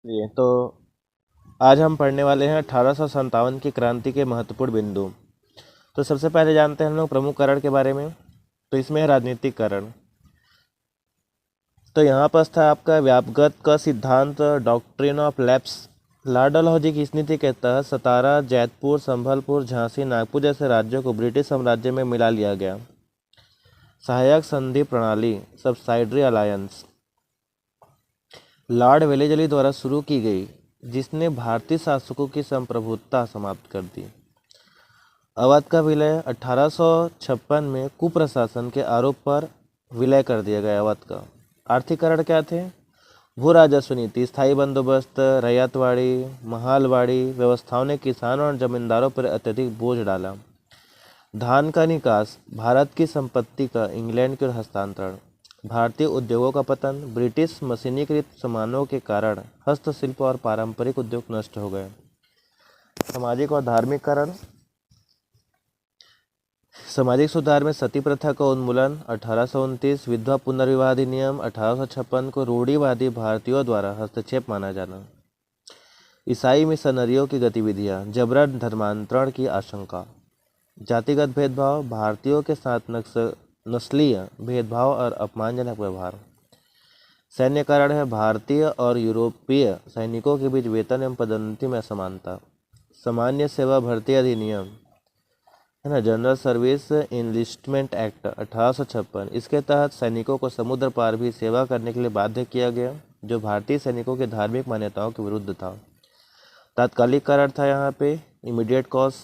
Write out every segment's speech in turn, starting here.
ये तो आज हम पढ़ने वाले हैं 1857 की क्रांति के महत्वपूर्ण बिंदु। तो सबसे पहले जानते हैं हम लोग प्रमुख कारण के बारे में। तो इसमें है राजनीतिक कारण। तो यहाँ पर था आपका व्यापगत का सिद्धांत, doctrine of lapse. Lord Dalhousie की इस नीति के तहत सतारा, जैतपुर, संभलपुर, झांसी, नागपुर जैसे राज्यों को ब्रिटिश साम्राज्य में मिला लिया गया। सहायक संधि प्रणाली, सब्साइडरी अलायंस, लॉर्ड वेलेजली द्वारा शुरू की गई, जिसने भारतीय शासकों की संप्रभुता समाप्त कर दी। अवध का विलय 1856 में कुप्रशासन के आरोप पर विलय कर दिया गया अवध का। आर्थिक कारण क्या थे? भू राजस्व नीति, स्थायी बंदोबस्त, रैयतवाड़ी, महालवाड़ी व्यवस्थाओं ने किसानों और जमींदारों पर अत्यधिक बोझ डाला। धान का निकास, भारत की संपत्ति का इंग्लैंड की ओर हस्तांतरण, भारतीय उद्योगों का पतन, ब्रिटिश मशीनीकृत सामानों के कारण हस्तशिल्प और पारंपरिक उद्योग नष्ट हो गए। सामाजिक और धार्मिक कारण, सामाजिक सुधार में सती प्रथा का उन्मूलन 1829, विधवा पुनर्विवाह अधिनियम 1856 को रूढ़िवादी भारतीयों द्वारा हस्तक्षेप माना जाना। ईसाई मिशनरियों की गतिविधियां, जबरन धर्मांतरण की आशंका। जातिगत भेदभाव, भारतीयों के साथ नस्लीय भेदभाव और अपमानजनक व्यवहार। सैन्य कारण है भारतीय और यूरोपीय सैनिकों के बीच वेतन एवं पदोन्नति में असमानता। सामान्य सेवा भर्ती अधिनियम है ना, जनरल सर्विस इनलिस्टमेंट एक्ट 1856, इसके तहत सैनिकों को समुद्र पार भी सेवा करने के लिए बाध्य किया गया, जो भारतीय सैनिकों की धार्मिक मान्यताओं के विरुद्ध था। तात्कालिक कारण था यहाँ पे इमीडिएट कॉज,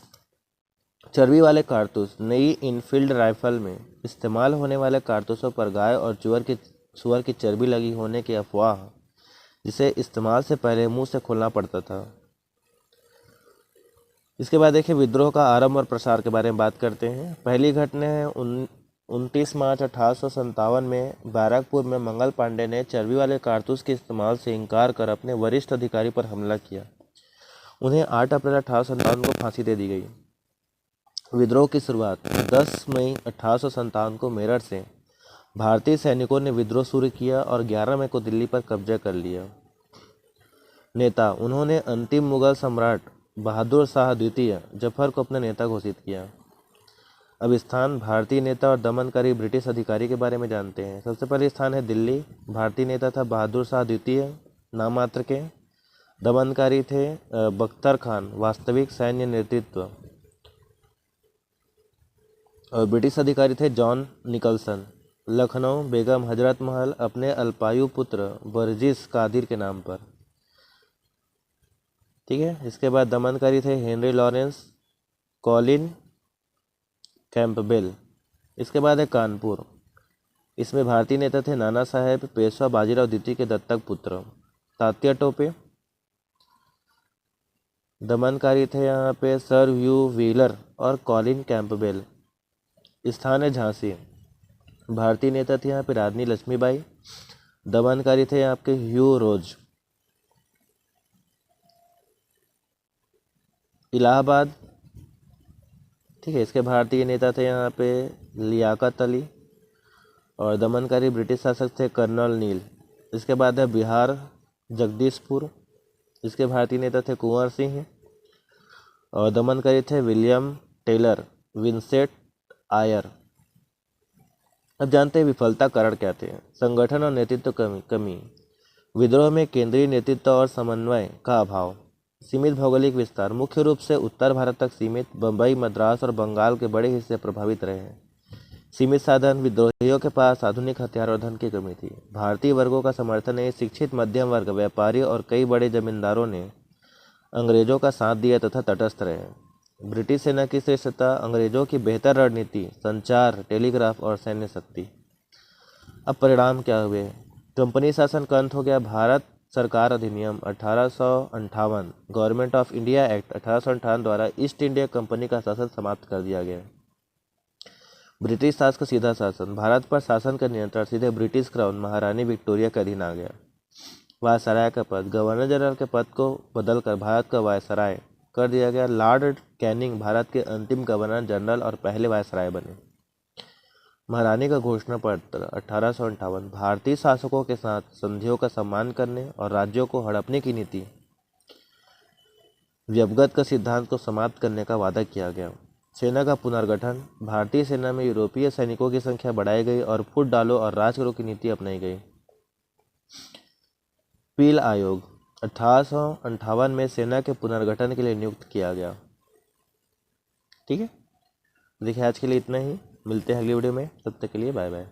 चर्बी वाले कारतूस। नई इनफील्ड राइफल में इस्तेमाल होने वाले कारतूसों पर गाय और सुअर की चर्बी लगी होने की अफवाह, जिसे इस्तेमाल से पहले मुंह से खोलना पड़ता था। इसके बाद देखिए विद्रोह का आरंभ और प्रसार के बारे में बात करते हैं। पहली घटना है 29 मार्च 1857 में बैरकपुर में मंगल पांडे ने चर्बी वाले कारतूस के इस्तेमाल से इनकार कर अपने वरिष्ठ अधिकारी पर हमला किया। उन्हें 8 अप्रैल 1857 को फांसी दे दी गई। विद्रोह की शुरुआत 10 मई 1857 को मेरठ से भारतीय सैनिकों ने विद्रोह शुरू किया और 11 मई को दिल्ली पर कब्जा कर लिया। नेता, उन्होंने अंतिम मुगल सम्राट बहादुर शाह द्वितीय जफर को अपना नेता घोषित किया। अब स्थान, भारतीय नेता और दमनकारी ब्रिटिश अधिकारी के बारे में जानते हैं। सबसे पहले स्थान है दिल्ली। भारतीय नेता था बहादुर शाह द्वितीय नाम मात्र के। दमनकारी थे बख्तर खान, वास्तविक सैन्य नेतृत्व। और ब्रिटिश अधिकारी थे जॉन निकलसन। लखनऊ, बेगम हजरत महल अपने अल्पायु पुत्र बर्जिस कादिर के नाम पर। ठीक है। इसके बाद दमनकारी थे हेनरी लॉरेंस, कॉलिन कैंपबेल। इसके बाद है कानपुर। इसमें भारतीय नेता थे नाना साहेब, पेशवा बाजीराव द्वितीय के दत्तक पुत्र। तात्या टोपे। दमनकारी थे यहाँ पे सर ह्यू व्हीलर और कॉलिन कैंपबेल। स्थान है झांसी। भारतीय नेता थे यहाँ पे रानी लक्ष्मीबाई। दमनकारी थे आपके ह्यू रोज। इलाहाबाद। ठीक है। इसके भारतीय नेता थे यहाँ पे लियाकत अली और दमनकारी ब्रिटिश शासक थे कर्नल नील। इसके बाद है बिहार, जगदीशपुर। इसके भारतीय नेता थे कुंवर सिंह और दमनकारी थे विलियम टेलर, विंसेंट आयर। अब जानते हैं विफलता कारण क्या थे। संगठन और नेतृत्व कमी, विद्रोह में केंद्रीय नेतृत्व और समन्वय का अभाव, सीमित भौगोलिक विस्तार, मुख्य रूप से उत्तर भारत तक सीमित, बम्बई, मद्रास और बंगाल के बड़े हिस्से प्रभावित रहे हैं। सीमित साधन, विद्रोहियों के पास आधुनिक हथियार और धन की कमी थी। भारतीय वर्गों का समर्थन नहीं, शिक्षित मध्यम वर्ग, व्यापारी और कई बड़े जमींदारों ने अंग्रेजों का साथ दिया तथा तटस्थ रहे। ब्रिटिश सेना की श्रेष्ठता, अंग्रेजों की बेहतर रणनीति, संचार, टेलीग्राफ और सैन्य शक्ति। अब परिणाम क्या हुए? कंपनी शासन का अंत हो गया। भारत सरकार अधिनियम 1858, गवर्नमेंट ऑफ इंडिया एक्ट 1858 द्वारा ईस्ट इंडिया कंपनी का शासन समाप्त कर दिया गया। ब्रिटिश शासन का सीधा शासन, भारत पर शासन का नियंत्रण सीधे ब्रिटिश क्राउन महारानी विक्टोरिया के अधीन आ गया। वायसराय का पद, गवर्नर जनरल के पद को बदलकर भारत का वायसराय कर दिया गया। लॉर्ड कैनिंग भारत के अंतिम गवर्नर जनरल और पहले वायसराय बने। महारानी का घोषणा पत्र 1858 भारतीय शासकों के साथ संधियों का सम्मान करने और राज्यों को हड़पने की नीति व्यवगत का सिद्धांत को समाप्त करने का वादा किया गया। सेना का पुनर्गठन, भारतीय सेना में यूरोपीय सैनिकों की संख्या बढ़ाई गई और फुट डालो और राज करो की नीति अपनाई गई। पील आयोग 1858 में सेना के पुनर्गठन के लिए नियुक्त किया गया। ठीक है, देखिए आज के लिए इतना ही, मिलते हैं अगली वीडियो में, तब तक के लिए बाय बाय।